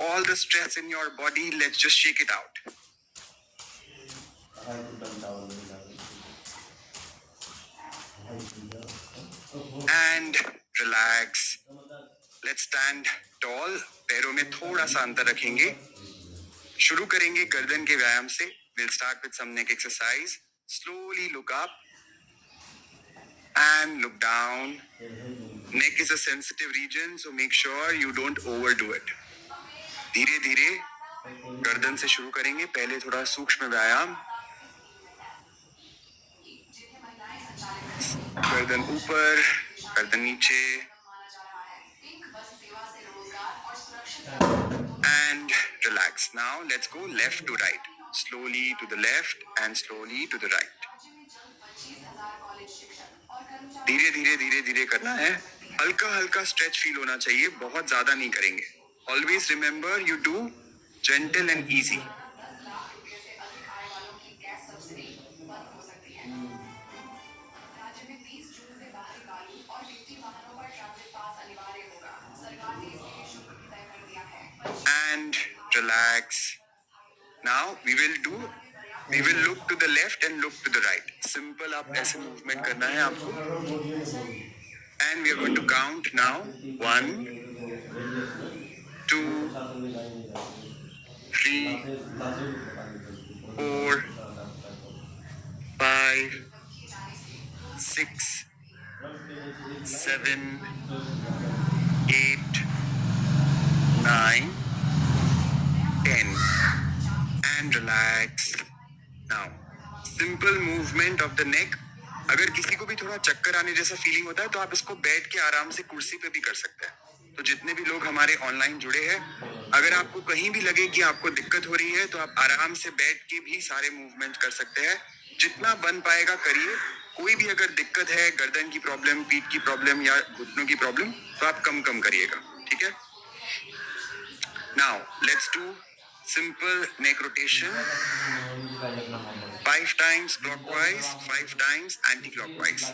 all the stress in your body. Let's just shake it out. And relax. Let's stand tall. पैरों में थोड़ा सा अंतर रखेंगे. शुरू करेंगे गर्दन के व्यायाम से. We'll start with some neck exercise. Slowly look up and look down. Neck is a sensitive region, so make sure you don't overdo it. धीरे धीरे गर्दन से शुरू करेंगे. पहले थोड़ा सूक्ष्म व्यायाम. गर्दन ऊपर, गर्दन नीचे. And relax. Now let's go left to right. Slowly to the left and slowly to the right. धीरे धीरे धीरे धीरे करना है. हल्का हल्का स्ट्रेच फील होना चाहिए. बहुत ज्यादा नहीं करेंगे. Always remember you do gentle and easy. And relax. Now we will look to the left and look to the right. Simple आप ऐसे movement करना है आपको. And we are going to count now. 1, 2, 3, 4, 5, 6, 7, 8, 9, 10. And relax. Now, simple movement of the neck. अगर किसी को भी थोड़ा चक्कर आने जैसा फीलिंग होता है तो आप इसको बैठ के आराम से कुर्सी पे भी कर सकते हैं. तो जितने भी लोग हमारे ऑनलाइन जुड़े हैं, अगर आपको कहीं भी लगे कि आपको दिक्कत हो रही है तो आप आराम से बैठ के भी सारे मूवमेंट कर सकते हैं. जितना बन पाएगा करिए. कोई भी अगर दिक्कत है, गर्दन की प्रॉब्लम, पीठ की प्रॉब्लम या घुटनों की प्रॉब्लम, तो आप कम कम करिएगा. ठीक है. Now let's do simple neck rotation. 5 times clockwise, 5 times anti-clockwise.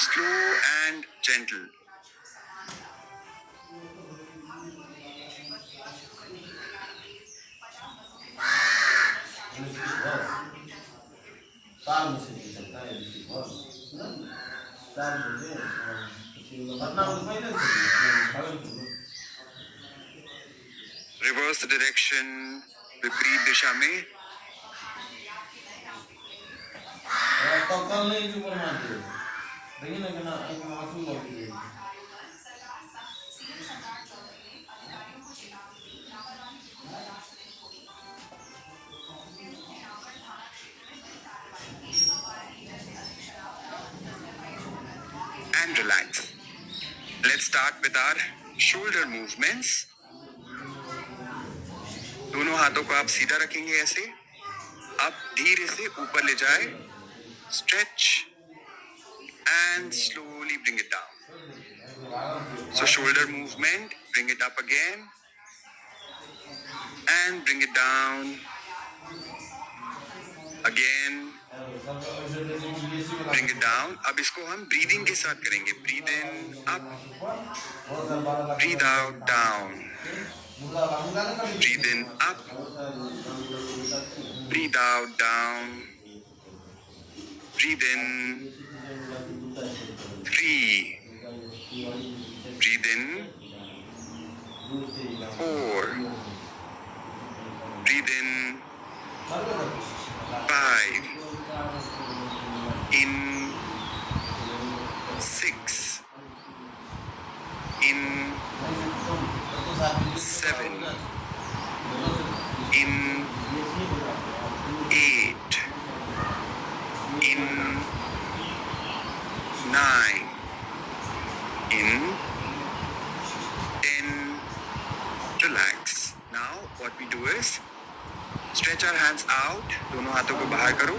Slow and gentle. Reverse the direction. विपरीत दिशा में. And relax. Let's start with our shoulder movements. दोनों हाथों को आप सीधा रखेंगे ऐसे. आप धीरे से ऊपर ले जाए. Stretch and slowly bring it down. So shoulder movement, bring it up again and bring it down again, bring it down. अब इसको हम breathing के साथ करेंगे. Breathe in, up, breathe out, down. Breathe in, up, breathe out, down. Breathe in, 3. Breathe in, 4. Breathe in, 5. In, 6. In, 7. In, 8. In, 9. In, 10. Relax. Now what we do is stretch our hands out. दोनों हाथों को बाहर करो,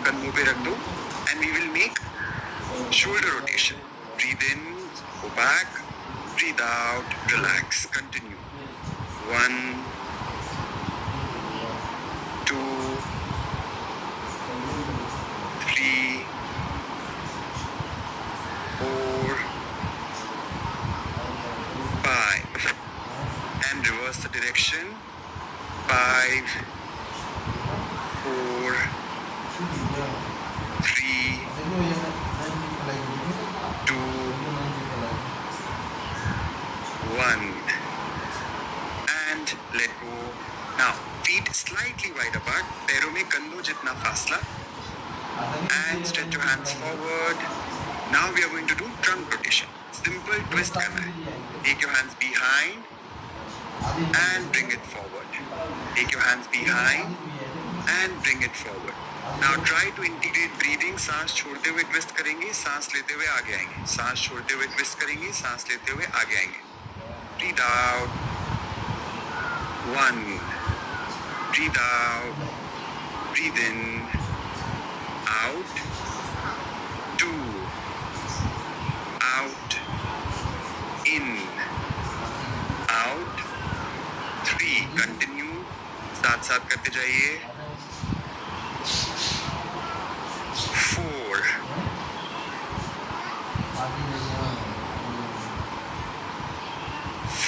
कंधों पे रख दो, and we will make shoulder rotation. Breathe in, go back, breathe out, relax. Continue. 1, 2, 3, अपना फासला and stretch your hands forward. Now we are going to do trunk rotation. Simple twist करना है. Take your hands behind and bring it forward. Take your hands behind and bring it forward. Now try to integrate breathing. सांस छोड़ते हुए twist करेंगे, सांस लेते हुए आगे आएंगे, सांस छोड़ते हुए ट्विस्ट करेंगे, सांस लेते हुए आगे आएंगे. Breathe out. 1. Breathe out. Breathe in. Out. 2. Out. In. Out. 3. Continue. साथ साथ करते जाइए. 4.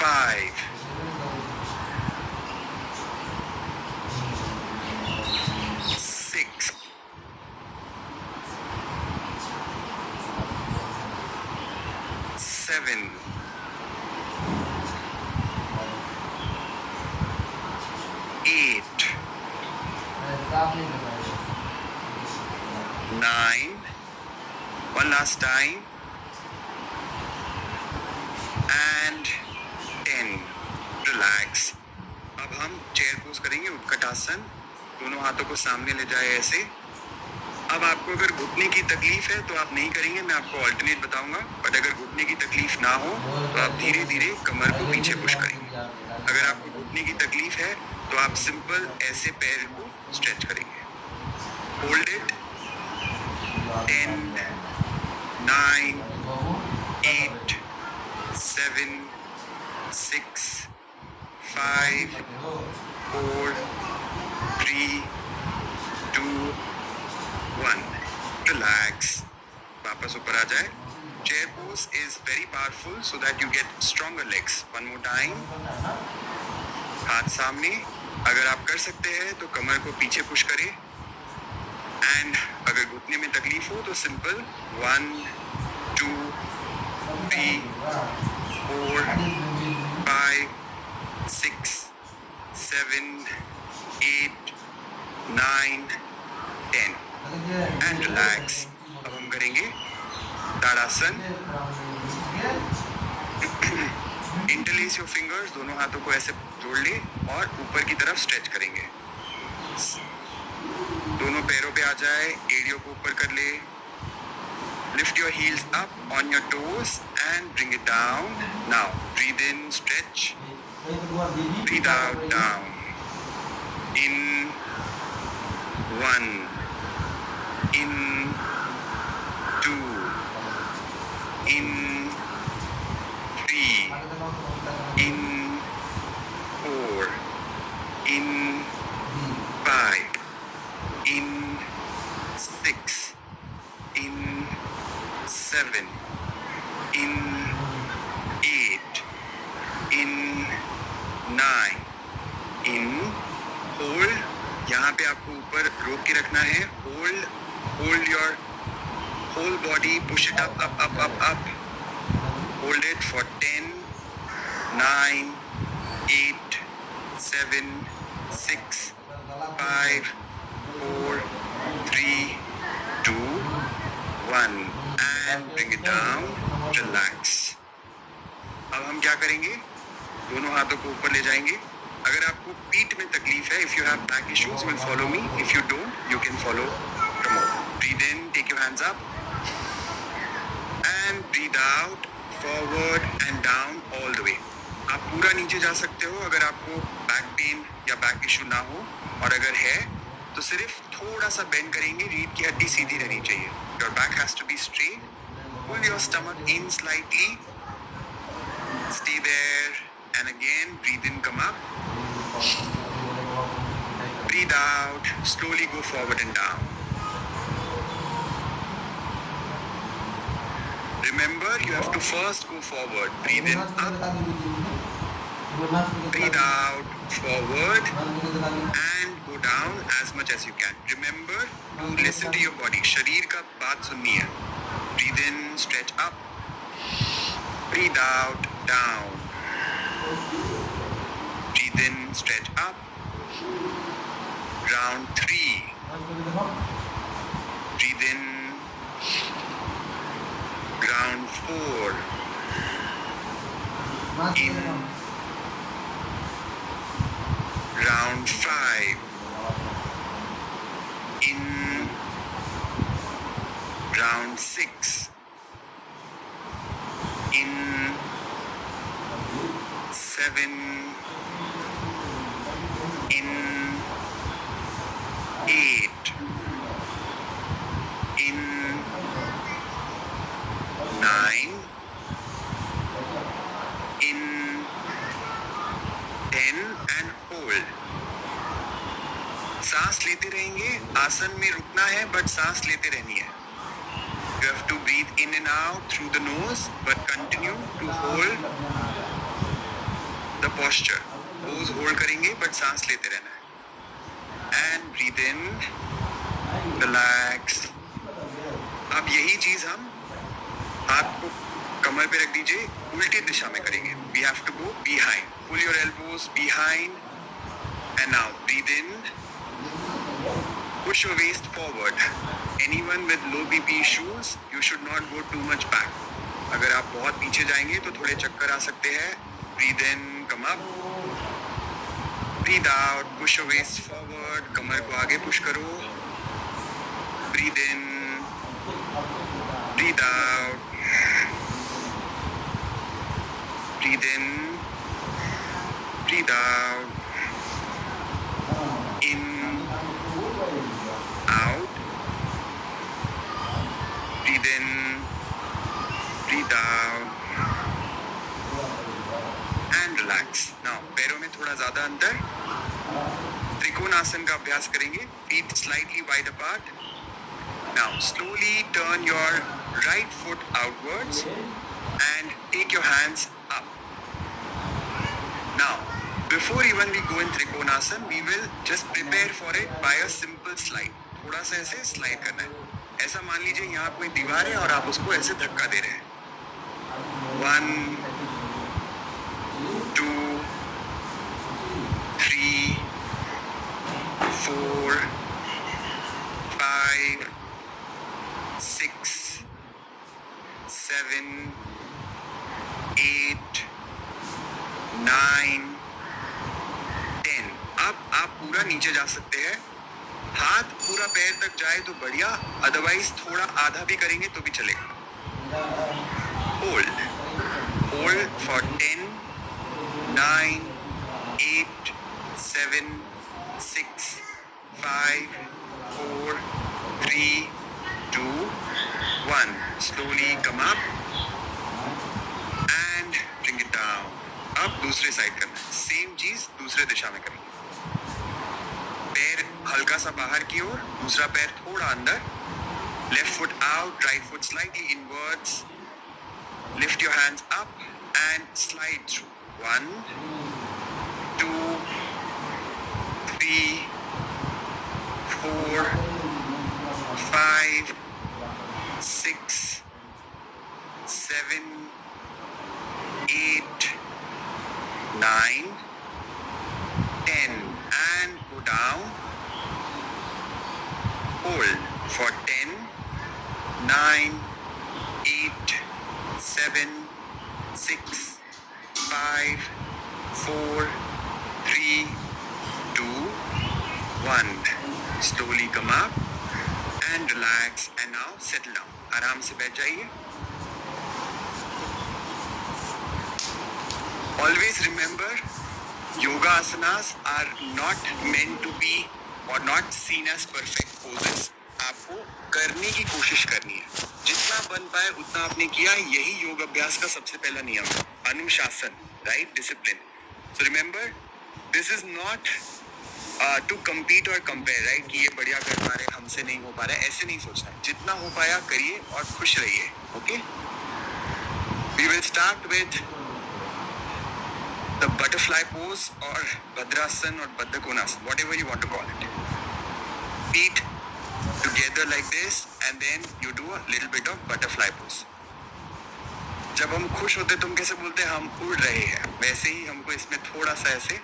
5. 6. 7. 8. 9. One last time. And 10. Relax. अब हम चेयर पोज करेंगे, उत्कटासन. दोनों हाथों को सामने ले जाए ऐसे. अब आपको अगर घुटने की तकलीफ है तो आप नहीं करेंगे, मैं आपको ऑल्टरनेट बताऊंगा. बट अगर घुटने की तकलीफ ना हो तो आप धीरे धीरे कमर को पीछे पुश करेंगे. अगर आपको घुटने की तकलीफ है तो आप सिंपल ऐसे पैर को स्ट्रेच करेंगे. Hold it. 10, 9, 8, 7, 6, 5, 4, 3, 2, 1. Relax. वापस ऊपर आ जाए. Chair pose is very powerful so that you get stronger legs. One more time. हाथ सामने. अगर आप कर सकते हैं तो कमर को पीछे पुश करें. एंड अगर घुटने में तकलीफ हो तो सिंपल 1, 2, 3, 4, 5, 6, 7, 8, 9, 10. And relax. अब हम करेंगे ताड़ासन. Interlace your fingers. दोनों हाथों को ऐसे जोड़ ले और ऊपर की तरफ स्ट्रेच करेंगे. दोनों पैरों पे आ जाए. एड़ियों को ऊपर कर ले. Lift your heels up on your toes and bring it down. Now breathe in, stretch. Breathe out, down. In. 1. In. 2. In. 3. In. 4. In. 5. In. 6. In. 7. In. 8. In. 9. In. Hold. यहाँ पे आपको ऊपर रोक के रखना है. Hold your whole body. Push it up, up, up, up, up. Hold it for 10, 9, 8, 7, 6, 5, 4, 3, 2, 1. And bring it down. Relax. अब हम क्या करेंगे? दोनों हाथों को ऊपर ले जाएंगे. अगर आपको पीठ में तकलीफ है, if you have back issues, will follow me. If you don't, you can follow Pramod. Breathe in, take your hands up, and breathe out, forward and down all the way. आप पूरा नीचे जा सकते हो अगर आपको बैक पेन या back issue ना हो, और अगर है तो सिर्फ थोड़ा सा बेंड करेंगे. रीढ़ की हड्डी सीधी रहनी चाहिए. Your back has to be straight. Pull your stomach in slightly. Stay there, and again breathe in, come up. Breathe out, slowly go forward and down. Remember, you have to first go forward. Breathe in up, breathe out, forward, and go down as much as you can. Remember to listen to your body. शरीर का बात सुननी है. Breathe in, stretch up. Breathe out, down. Breathe in, stretch up. Round 3. Breathe in. Ground 4. In. Round 5. In. Round 6. In. 7. In. 8. In. 9. In. 10 and hold. सांस लेते रहेंगे, आसन में रुकना है बट सांस लेते रहनी है. You have to breathe in and out through the nose but continue to hold the posture. Pose hold करेंगे but सांस लेते रहना है. And breathe in, relax. अब यही चीज हम हाथ को कमर पे रख दीजिए, उल्टी दिशा में करेंगे. We have to go behind. Pull your elbows behind and now breathe in. Push your waist forward. Anyone with low BP issues, you should not go too much back. अगर आप बहुत पीछे जाएंगे तो थोड़े चक्कर आ सकते हैं. Breathe in, come up. Breathe out, push your waist forward. कमर को आगे push करो. Breathe in. Breathe out. Breathe in. Breathe out. In. Out. Breathe in. Breathe out. And relax. Now, पैरों में थोड़ा ज़्यादा अंतर. त्रिकोणासन का अभ्यास करेंगे. Feet slightly wide apart. Now, slowly turn your right foot outwards and take your hands up. Now, before even we go in Trikonasana, we will just prepare for it by a simple slide. थोड़ा सा ऐसे slide करना है. ऐसा मान लीजिए यहाँ कोई दीवार है और आप उसको ऐसे धक्का दे रहे हैं. 1, 2, 3, 4, 5, 6, 7, 8, 9, 10. अब आप पूरा नीचे जा सकते हैं. हाथ पूरा पैर तक जाए तो बढ़िया, अदरवाइज थोड़ा आधा भी करेंगे तो भी चलेगा. Hold. Hold for 10, 9, 8, 7, 6, 5, 4, 3, 2, 1. Slowly come up and bring it down. अब दूसरे साइड करना है. सेम चीज दूसरे दिशा में करेंगे. पैर हल्का सा बाहर की ओर, दूसरा पैर थोड़ा अंदर. Left foot out, right foot slightly inwards. Lift your hands up and slide through. 1, 2, 3, 4, 5, 6, 7, 8, 9, 10 and go down. Hold for 10, 9, 8, 7, 6, 5, 4, 3, 2, 1. Slowly come up and relax and now settle down. आराम से बैठ जाइए. Always remember, yoga asanas are not meant to be or not seen as perfect poses. आपको करने की कोशिश करनी है. जितना बन पाए उतना आपने किया. यही योग अभ्यास का सबसे पहला नियम है. अनुशासन, right? Discipline. So remember, this is not to compete or compare, right? कि ये बढ़िया कर पा रहे, हमसे नहीं हो पा रहा है. ऐसे नहीं सोचना. जितना हो पाया करिए और खुश रहिए. Okay? We will start with the butterfly pose or Bhadrasana or Baddhakonasana, whatever you want to call it. Feet together like this and then you do a little bit of butterfly pose. जब हम खुश होते तो हम कैसे बोलते हैं, हम उड़ रहे हैं. वैसे ही हमको इसमें थोड़ा सा ऐसे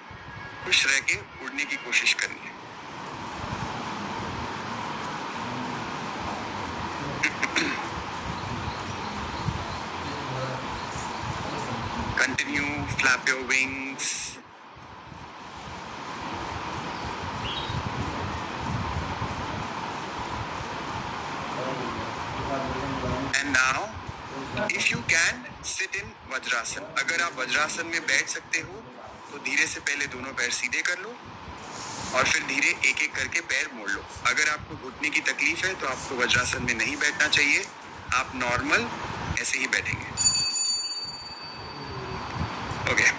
खुश रह के उड़ने की कोशिश करनी है. flap your wings. And now, if you can, sit in vajrasana. अगर आप वज्रासन में बैठ सकते हो तो धीरे से पहले दोनों पैर सीधे कर लो और फिर धीरे एक एक करके पैर मोड़ लो. अगर आपको घुटने की तकलीफ है तो आपको वज्रासन में नहीं बैठना चाहिए. आप नॉर्मल ऐसे ही बैठेंगे. ओके.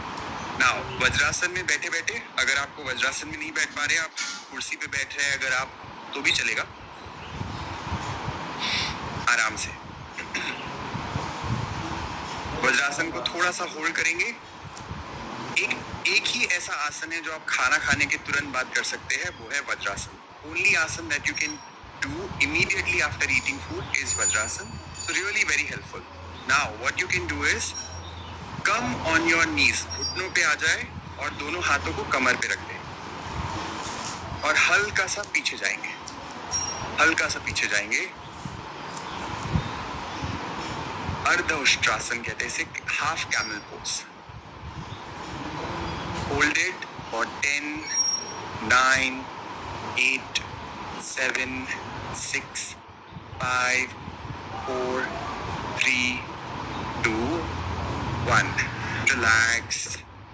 नाउ वज्रासन में बैठे बैठे, अगर आपको वज्रासन में नहीं बैठ पा रहे, आप कुर्सी पे बैठ रहे हैं अगर आप, तो भी चलेगा. आराम से वज्रासन को थोड़ा सा होल्ड करेंगे. एक ही ऐसा आसन है जो आप खाना खाने के तुरंत बाद कर सकते हैं, वो है वज्रासन. ओनली आसन that you can do immediately after eating food is vajrasana. So really very helpful. Now what you can do is come on your knees. घुटनों पे आ जाए और दोनों हाथों को कमर पे रख दें और हल्का सा पीछे जाएंगे. हल्का सा पीछे जाएंगे. अर्ध उष्ट्रासन कहते हैं इसे, half camel pose. Hold it for 10, 9, 8, 7, 6, 5, 4, 3, 2, 1. Relax.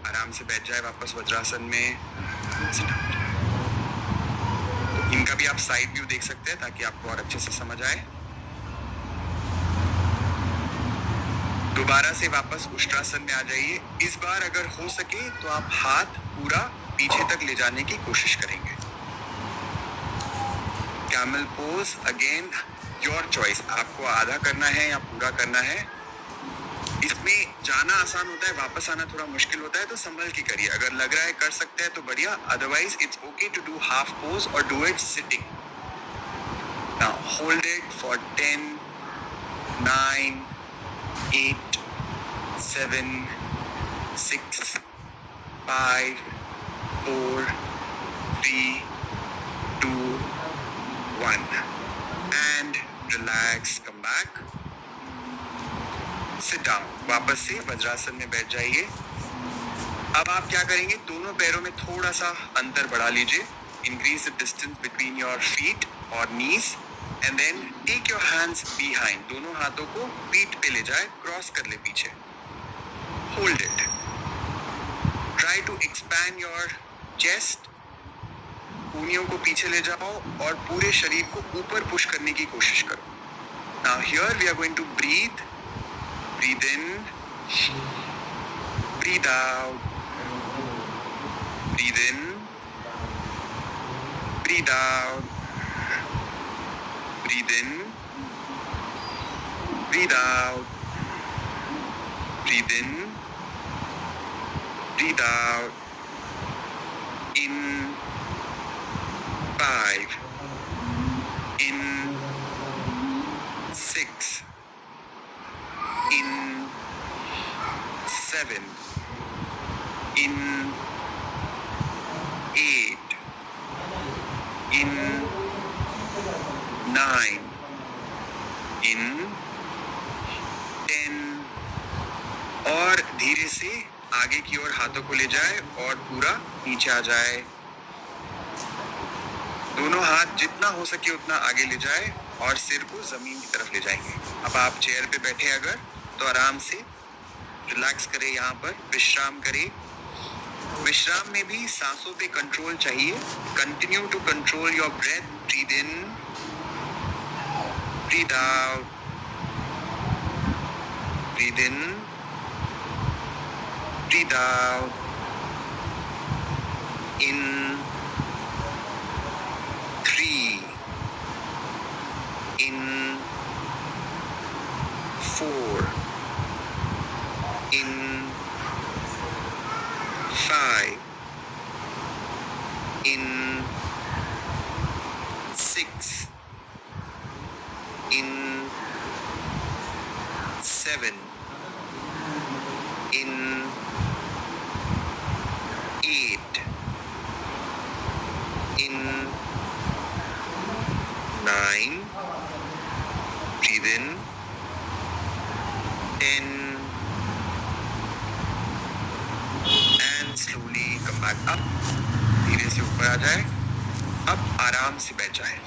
आराम से बैठ जाए वापस वज्रासन में. इनका भी आप साइड व्यू देख सकते हैं ताकि आपको और अच्छे से समझ आए. दोबारा से वापस उष्ट्रासन में आ जाइए. इस बार अगर हो सके तो आप हाथ पूरा पीछे तक ले जाने की कोशिश करेंगे. Camel pose again your choice. आपको आधा करना है या पूरा करना है. इसमें जाना आसान होता है, वापस आना थोड़ा मुश्किल होता है, तो संभल के करिए. अगर लग रहा है कर सकते हैं तो बढ़िया, otherwise it's okay to do half pose और do it sitting. Now hold it for 10, 9, 8, 7, 6, 5, 4, 3, 2, 1. And relax. Come back. Sit down. वापस से वज्रासन में बैठ जाइए. अब आप क्या करेंगे, दोनों पैरों में थोड़ा सा अंतर बढ़ा लीजिए. Increase the distance between your feet or knees. And then take your hands behind. दोनों हाथों को पीठ पे ले जाए, क्रॉस कर ले पीछे. Hold it. Try to expand your chest. कूनियों को पीछे ले जाओ और पूरे शरीर को ऊपर पुश करने की कोशिश करो. Now here we are going to breathe. Breathe in. Breathe out. Breathe in. Breathe out. Breathe in, breathe out, breathe in, breathe out. In 5, in 6, in 7, in 8, in 9, in 10. और धीरे से आगे की ओर हाथों को ले जाए और पूरा नीचे आ जाए. दोनों हाथ जितना हो सके उतना आगे ले जाए और सिर को जमीन की तरफ ले जाएंगे. अब आप चेयर पे बैठे अगर, तो आराम से रिलैक्स करें. यहाँ पर विश्राम करें. विश्राम में भी सांसों पे कंट्रोल चाहिए. Continue to control your breath. Breathe in, breathe out, breathe in, breathe out. In 3, in 4, in 5, in 6, in 7, in 8, in 9, breathe in, 10, slowly come back up. धीरे से ऊपर आ जाए. अब आराम से बैठ जाए.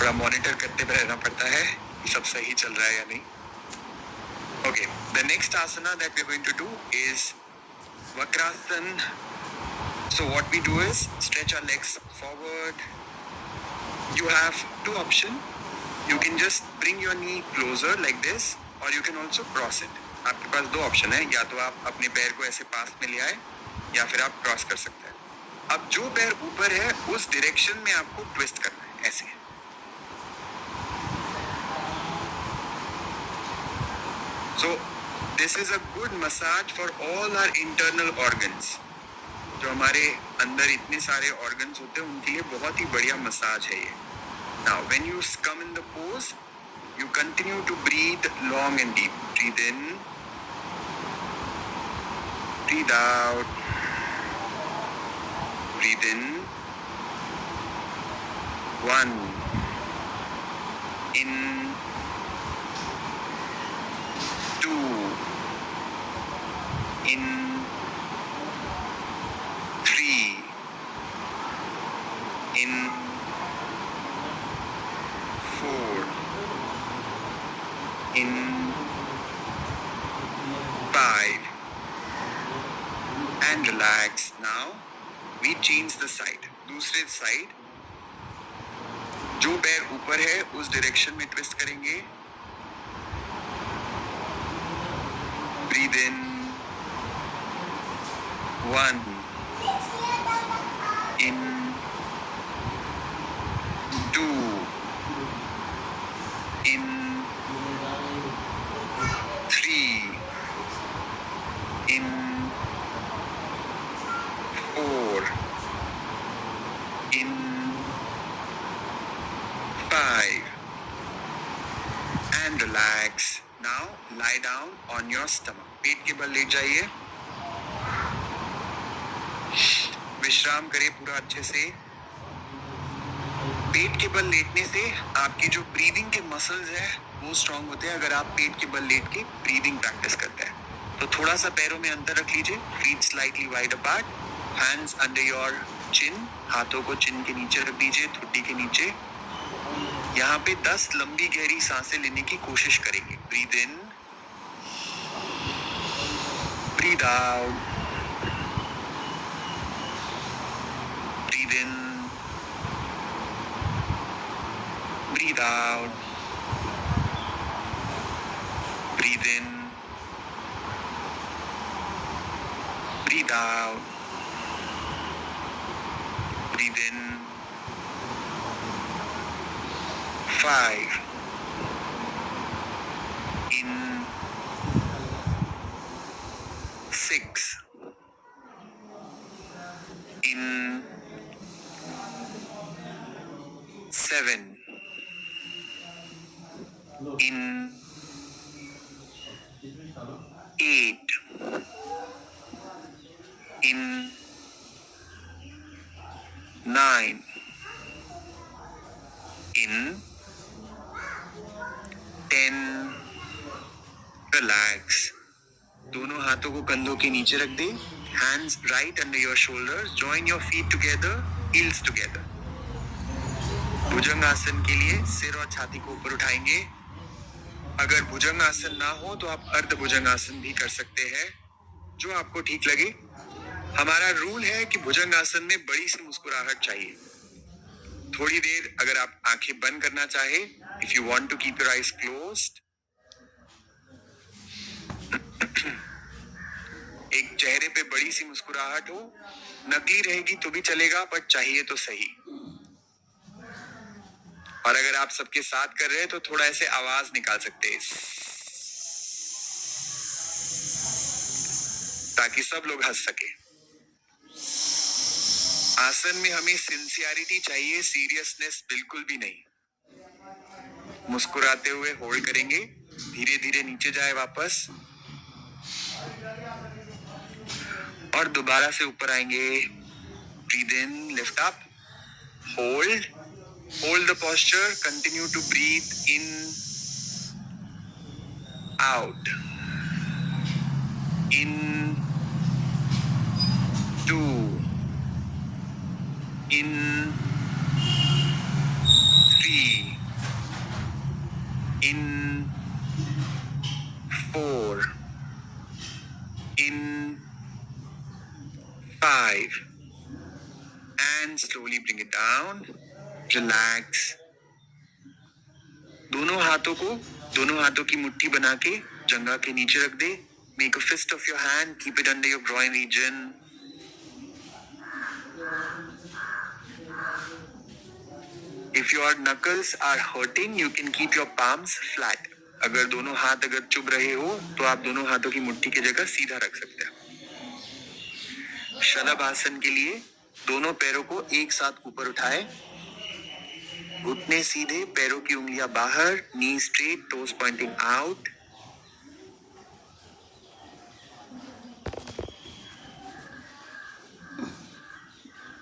थोड़ा मॉनिटर करते हुए रहना पड़ता है कि सब सही चल रहा है या नहीं. Okay, the next asana that we're going to do is Vakrasana. So what we do is stretch our legs forward. You have two options. You can just bring your knee closer like this, or you can also cross it. आपके पास दो option है, या तो आप अपने पैर को ऐसे पास में ले आए, या फिर आप क्रॉस कर सकते हैं. अब जो पैर ऊपर है उस डायरेक्शन में आपको ट्विस्ट करना है, ऐसे. So this is a good massage for all our internal organs. जो हमारे अंदर इतने सारे ऑर्गन्स होते हैं उनके लिए बहुत ही बढ़िया मसाज है ये. Now when you come in the pose, you continue to breathe long and deep. Breathe in, breathe out, breathe in. 1, in, 2, in, 3, in, 4, in, 5, and relax. Now we change the side. दूसरे side जो पैर ऊपर है उस direction में twist करेंगे. Breathe in. 1, in, 2, in, 3, in, 4, in, 5, and relax. Now lie down on your stomach. पेट के बल लेट जाइए. विश्राम करें पूरा अच्छे से. पेट के बल लेटने से आपके जो ब्रीदिंग के मसल्स हैं वो स्ट्रांग होते हैं. अगर आप पेट के बल लेट के ब्रीदिंग प्रैक्टिस करते हैं तो थोड़ा सा पैरों में अंतर रख लीजिए. Feet slightly wide apart. Hands under your chin. हाथों को चिन के नीचे रख दीजिए, ठुड्डी के नीचे. यहाँ पे 10 लंबी गहरी सांसें लेने की कोशिश करेंगे. Breathe in, breathe out, breathe in, breathe out, breathe in, breathe out, breathe in. 5, in, 6, in, 7, in, 8, in, 9, in, 10. Relax. दोनों हाथों को कंधों के नीचे रख दे. Hands right under your shoulders. Join your feet together, heels together. Bhujangasana के लिए सिर और छाती को ऊपर उठाएंगे. अगर भुजंगासन ना हो तो आप अर्ध भुजंगासन भी कर सकते हैं, जो आपको ठीक लगे. हमारा रूल है कि भुजंगासन में बड़ी सी मुस्कुराहट चाहिए. थोड़ी देर अगर आप आंखें बंद करना चाहे, if you want to keep your eyes closed, एक चेहरे पे बड़ी सी मुस्कुराहट हो. नकली रहेगी तो भी चलेगा, पर चाहिए तो सही. और अगर आप सबके साथ कर रहे हैं तो थोड़ा ऐसे आवाज निकाल सकते हैं, ताकि सब लोग हंस सके. आसन में हमें सिंसियरिटी चाहिए, सीरियसनेस बिल्कुल भी नहीं. मुस्कुराते हुए होल्ड करेंगे. धीरे धीरे नीचे जाए वापस, और दोबारा से ऊपर आएंगे. Breathe in, lift up, hold, hold the posture, continue to breathe in out. In, two, in, three, in, four, in, five, and slowly bring it down. Relax. दोनों हाथों की मुट्ठी बना के जंघा के नीचे रख दे. Make a fist of your hand, keep it under your groin region. If your knuckles are hurting, you can keep your palms flat. अगर दोनों हाथ चुभ रहे हो तो आप दोनों हाथों की मुट्ठी की जगह सीधा रख सकते हैं. शलभ आसन के लिए दोनों पैरों को एक साथ ऊपर उठाए, घुटने सीधे, पैरों की उंगलियां बाहर, knee straight, toes pointing out.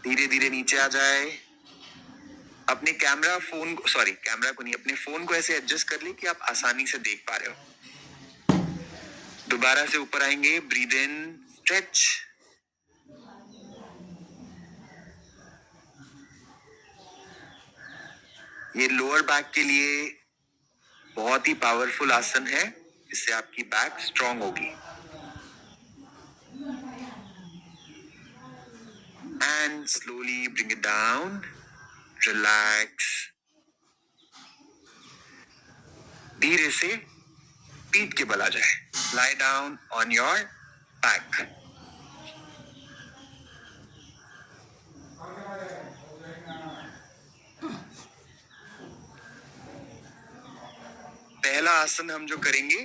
धीरे धीरे नीचे आ जाए. अपने कैमरा को नहीं, अपने फोन को ऐसे एडजस्ट कर ले कि आप आसानी से देख पा रहे हो. दोबारा से ऊपर आएंगे. Breathe in, stretch. ये लोअर बैक के लिए बहुत ही पावरफुल आसन है. इससे आपकी बैक स्ट्रांग होगी. And slowly bring it down. Relax. धीरे से पीठ के बल आ जाए. Lie down on your back. पहला आसन हम जो करेंगे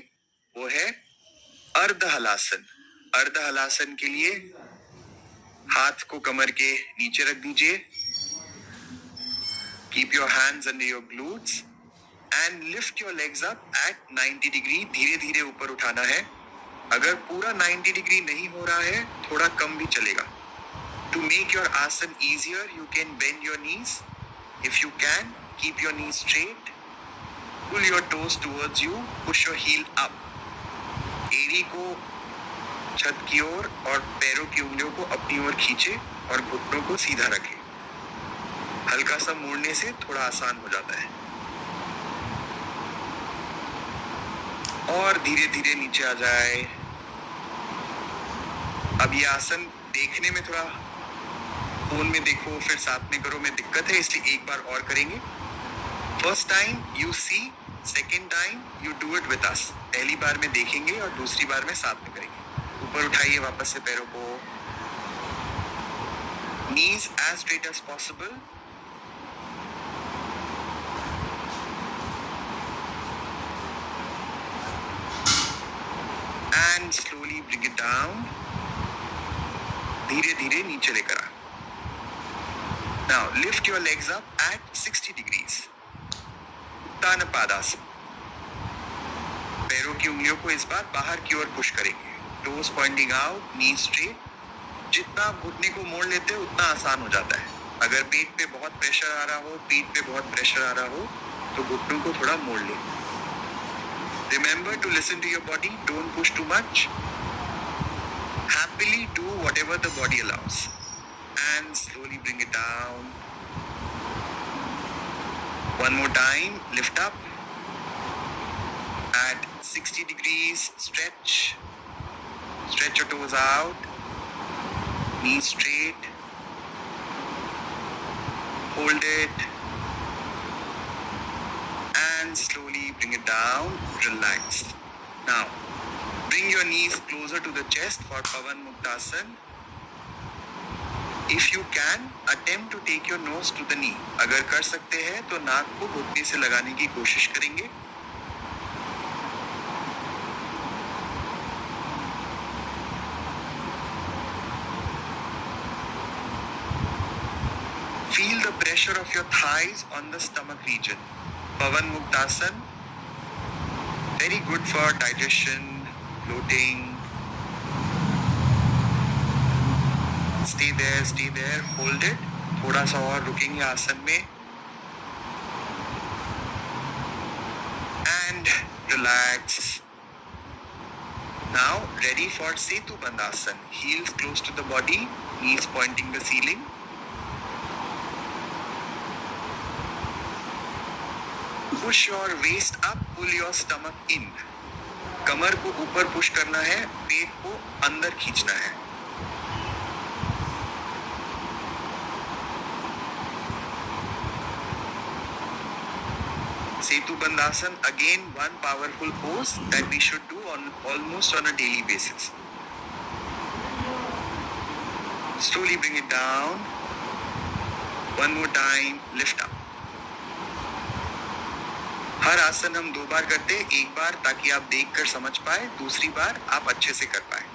वो है अर्ध हलासन. अर्ध हलासन के लिए हाथ को कमर के नीचे रख दीजिए. Keep your hands under your glutes and lift your legs up eight 90 degree. धीरे धीरे ऊपर उठाना है. अगर पूरा 90 डिग्री नहीं हो रहा है, थोड़ा कम भी चलेगा. To make your asana easier, you can bend your knees. If you can, keep your knees straight. Pull your toes towards you. Push your heel up. एड़ी को छत की ओर और पैरों की उंगलियों को अपनी ओर खींचे और घुटनों को सीधा रखें. हल्का सा मोड़ने से थोड़ा आसान हो जाता है. और धीरे धीरे नीचे आ जाए. अब ये आसन देखने में थोड़ा, फोन में देखो फिर साथ में करो में दिक्कत है, इसलिए एक बार और करेंगे. First time you see, second time you do it with us. पहली बार में देखेंगे और दूसरी बार में साथ में करेंगे. ऊपर उठाइए वापस से पैरों को. Knees as straight as possible. And slowly bring it down. धीरे धीरे नीचे लेकर आ. Now lift your legs up at 60 degrees. Uttana padasana. पैरों की उंगलियों को इस बार बाहर की ओर पुश करेंगे. Toes pointing out, knee straight. जितना आप घुटने को मोड़ लेते हो उतना आसान हो जाता है. अगर पेट पे बहुत प्रेशर आ रहा हो, पीठ पे बहुत प्रेशर आ रहा हो, तो घुटनों को थोड़ा मोड़ ले. Remember to listen to your body. Don't push too much. Happily do whatever the body allows. And slowly bring it down. One more time. Lift up. At 60 degrees. Stretch. Stretch your toes out. Knees straight. Hold it. And slowly bring it down. Relax. Now, bring your knees closer to the chest for Pavan Muktasan. If you can, attempt to take your nose to the knee. अगर कर सकते हैं तो नाक को घुटने से लगाने की कोशिश करेंगे. Feel the pressure of your thighs on the stomach region. Pavan Muktasan, very good for digestion, bloating. Stay there, hold it. थोड़ा सा और रुकेंगे आसन में. And relax. Now ready for Setu Bandhasan. Heels close to the body, knees pointing the ceiling. Push your waist up, pull your stomach in. कमर को ऊपर push करना है, पेट को अंदर खींचना है. Setu Bandhasan, again one powerful pose that we should do almost on a daily basis. Slowly bring it down. One more time, lift up. हर आसन हम 2 बार करते हैं, एक बार ताकि आप देखकर समझ पाए, दूसरी बार आप अच्छे से कर पाए.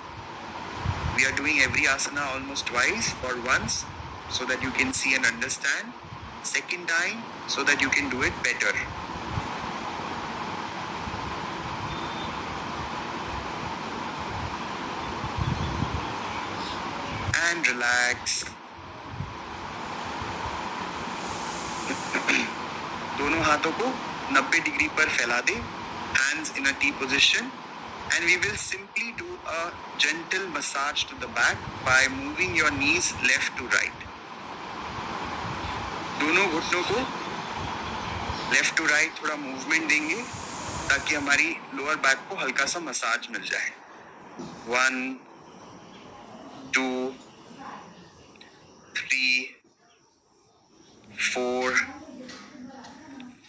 We are doing every asana almost twice, for once so that you can see and understand, second time so that you can do it better. And relax. दोनों हाथों को 90 डिग्री पर फैला दे, hands in a T position, and we will simply do a gentle massage to the back by moving your knees left to right. दोनों घुटनों को left to right थोड़ा movement देंगे ताकि हमारी लोअर बैक को हल्का सा मसाज मिल जाए. 1 2 3 4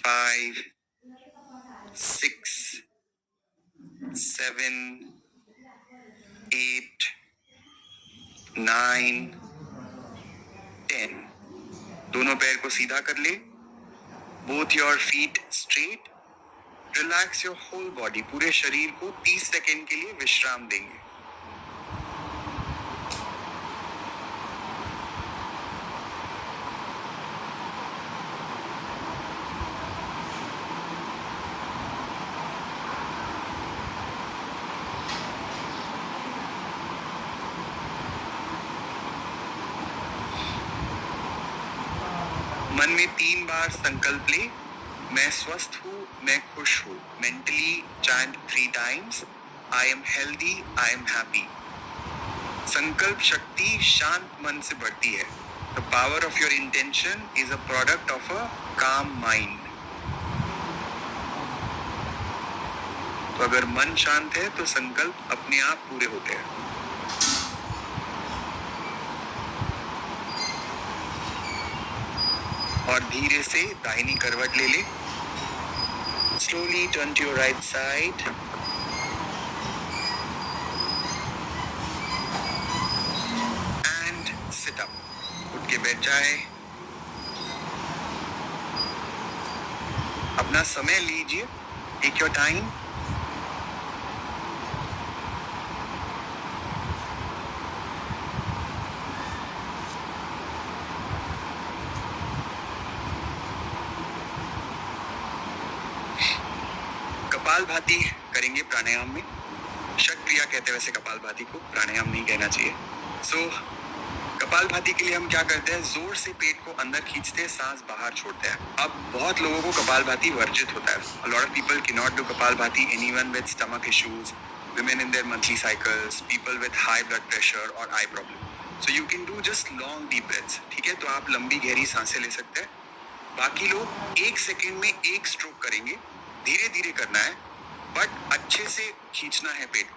5 6 7 8 9 10. दोनों पैर को सीधा कर ले. Both your feet straight. Relax your whole body. पूरे शरीर को 30 सेकेंड के लिए विश्राम देंगे. मन में 3 बार संकल्प ले. मैं स्वस्थ हूँ, मैं खुश हूँ. Mentally chant 3 times. I am healthy, I am happy. संकल्प शक्ति शांत मन से बढ़ती है. The power of your intention is a product of a calm mind. तो अगर मन शांत है तो संकल्प अपने आप पूरे होते हैं. और धीरे से दाहिनी करवट ले ले. Slowly turn to your right side. And sit up. उठ के बैठ जाए. अपना समय लीजिए. Take your time. कपालभाति करेंगे प्राणायाम में. शक्रिया कहते हैं वैसे कपालभाति को, प्राणायाम नहीं कहना चाहिए. सो कपालभाति के लिए हम क्या करते हैं, जोर से पेट को अंदर खींचते हैं, सांस बाहर छोड़ते हैं. अब बहुत लोगों को कपालभाति वर्जित होता है. A lot of people cannot do kapalbhati. Anyone with stomach issues, women in their monthly cycles, people with high blood pressure or eye problem. So you can do just long deep breaths. ठीक है, तो आप लंबी गहरी सांसें ले सकते हैं. बाकी लोग 1 सेकेंड में 1 स्ट्रोक करेंगे. धीरे धीरे करना है, बट अच्छे से खींचना है. पेट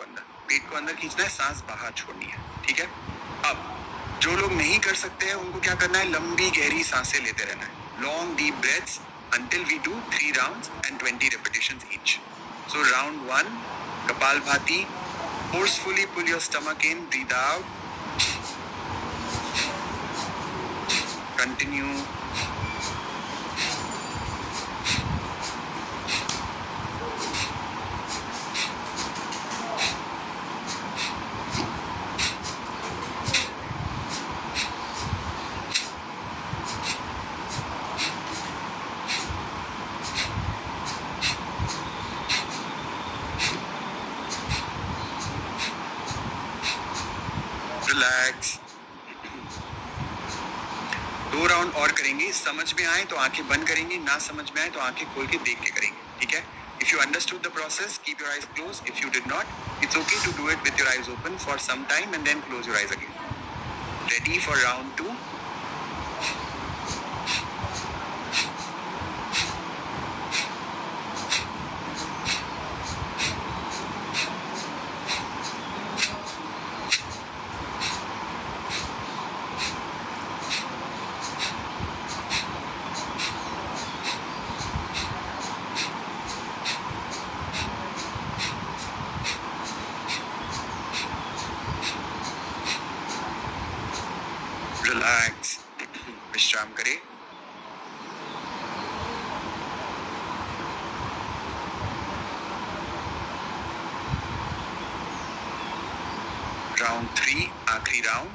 को अंदर खींचना है, सांस बाहर छोड़नी है. ठीक है. अब जो लोग नहीं कर सकते हैं उनको क्या करना है, लंबी गहरी सांसें लेते रहना है. Long deep breaths until we do 3 rounds and 20 repetitions each. So round 1, Kapalbhati. Forcefully pull your stomach in, breathe out. Continue. Relax. 2 round और करेंगे. समझ में आए तो आंखें बंद करेंगे, ना समझ में आए तो आंखें खोल के देख के करेंगे. ठीक है. If you understood the process, keep your eyes closed. If you did not, it's okay to do it with your eyes open for some time and then close your eyes again. Ready for round 2? Relax, विश्राम करें. Round 3, आखिरी round.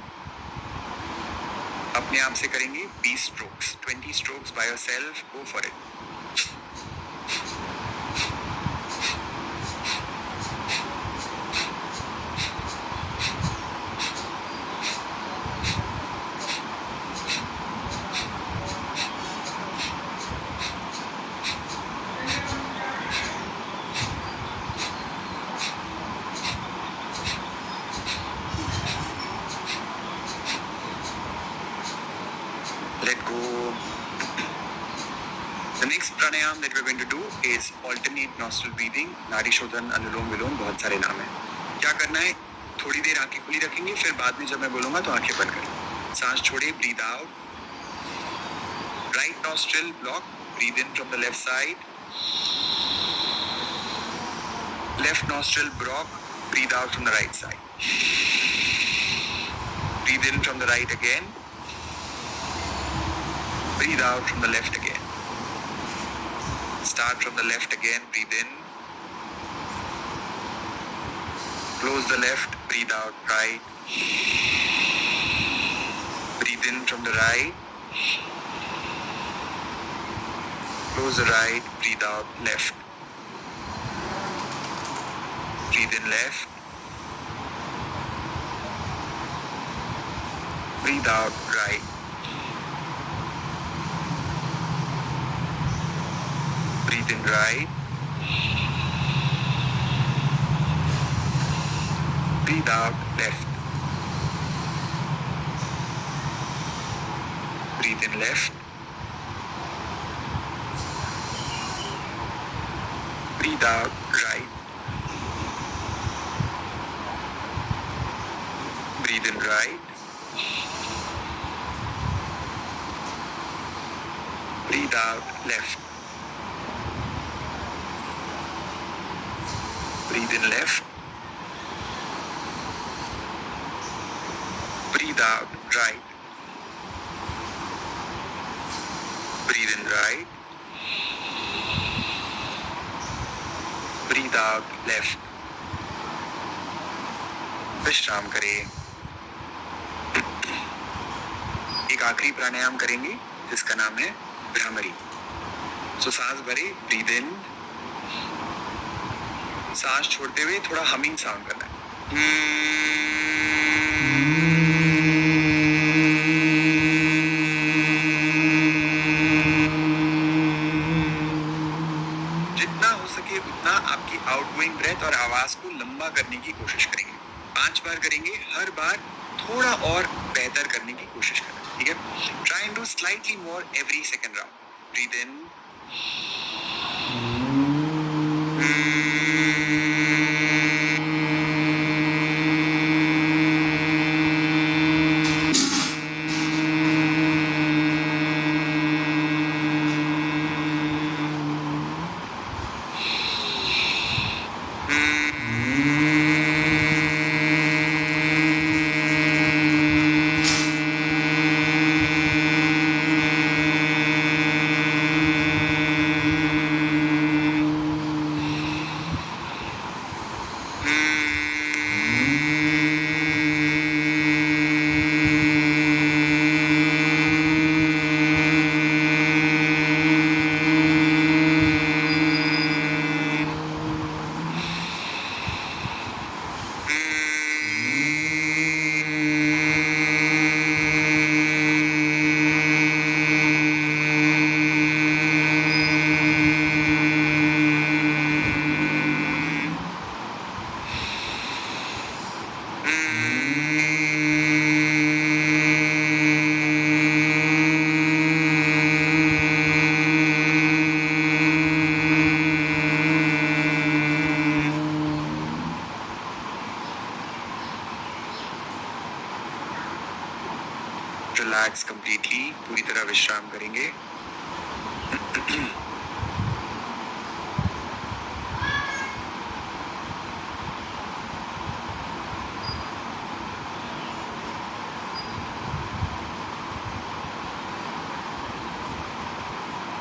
अपने आप से करेंगे 20 strokes, 20 strokes by yourself. Go for it. Let go. The next pranayam that we're going to do is alternate nostril breathing. नाड़ी शोधन, अनुलोम विलोम, बहुत सारे नाम हैं. क्या करना है? थोड़ी देर आंखें खुली रखेंगे, फिर बाद में जब मैं बोलूंगा तो आंखें बंद करें. सांस छोड़े, breathe out. Right nostril block, breathe in from the left side. Left nostril block, breathe out from the right side. Breathe in from the right again. Breathe out from the left again. Start from the left again, breathe in. Close the left, breathe out right. Breathe in from the right. Close the right, breathe out left. Breathe in left. Breathe out right. Breathe in right. Breathe out left. Breathe in left. Breathe out right. Breathe in right. Breathe out left. Breathe in left. Breathe out right. Breathe in right. Breathe out left. विश्राम करें. एक आखिरी प्राणायाम करेंगे जिसका नाम है भ्रामरी. सो सांस भरे, ब्रीद इन. सांस छोड़ते हुए थोड़ा हमिंग साउंड करना है. जितना हो सके उतना आपकी आउटगोइंग ब्रेथ और आवाज को लंबा करने की कोशिश करेंगे. 5 बार करेंगे. हर बार थोड़ा और बेहतर करने की कोशिश करना. ठीक है? Try and do slightly more every second round. Breathe in. Relax completely, पूरी तरह विश्राम करेंगे।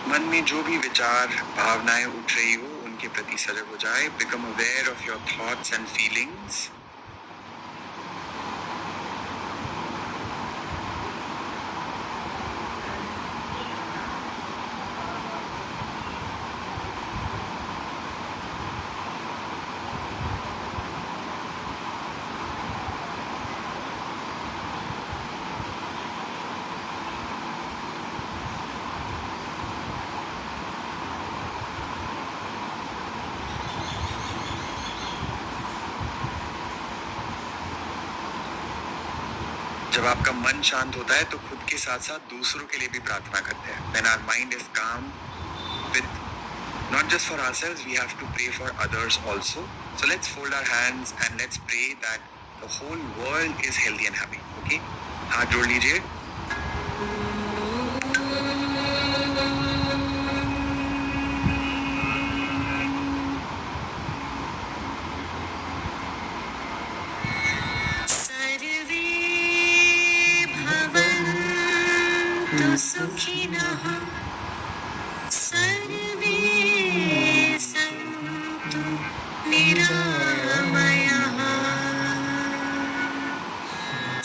मन में जो भी विचार भावनाएं उठ रही हो उनके प्रति सजग हो जाए। Become aware of your thoughts and feelings. जब आपका मन शांत होता है तो खुद के साथ साथ दूसरों के लिए भी प्रार्थना करते हैं। When our mind is calm, with not just for ourselves, we have to pray for others also. So let's fold our hands and let's pray that the whole world is healthy and happy. Okay? हाथ जोड़ लीजिए। सुखिनः सर्वे सन्तु निरामयाः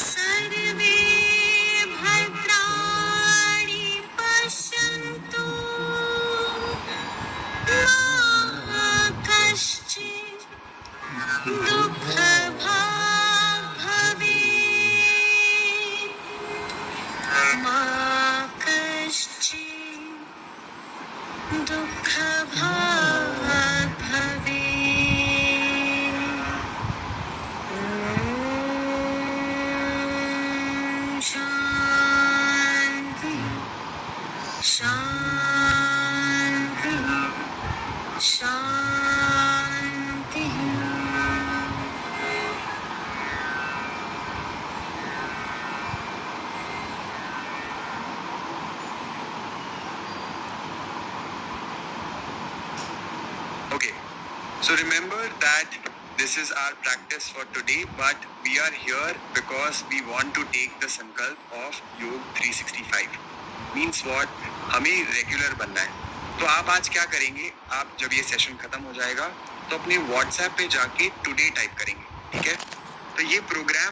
सर्वे भद्राणि पश्यन्तु मा कश्चित् दुःखभाग् भवेत् मा दुःखभाग् भवेत्। शान्ति शान्ति शान्ति। Okay, so remember that this is our practice for today, but we are here because we want to take the sankalp of Yog 365. Means what? हमें रेगुलर बनना है। तो आप आज क्या करेंगे? आप जब ये सेशन खत्म हो जाएगा तो अपने व्हाट्सएप पे जाके टुडे टाइप करेंगे, ठीक है? तो ये प्रोग्राम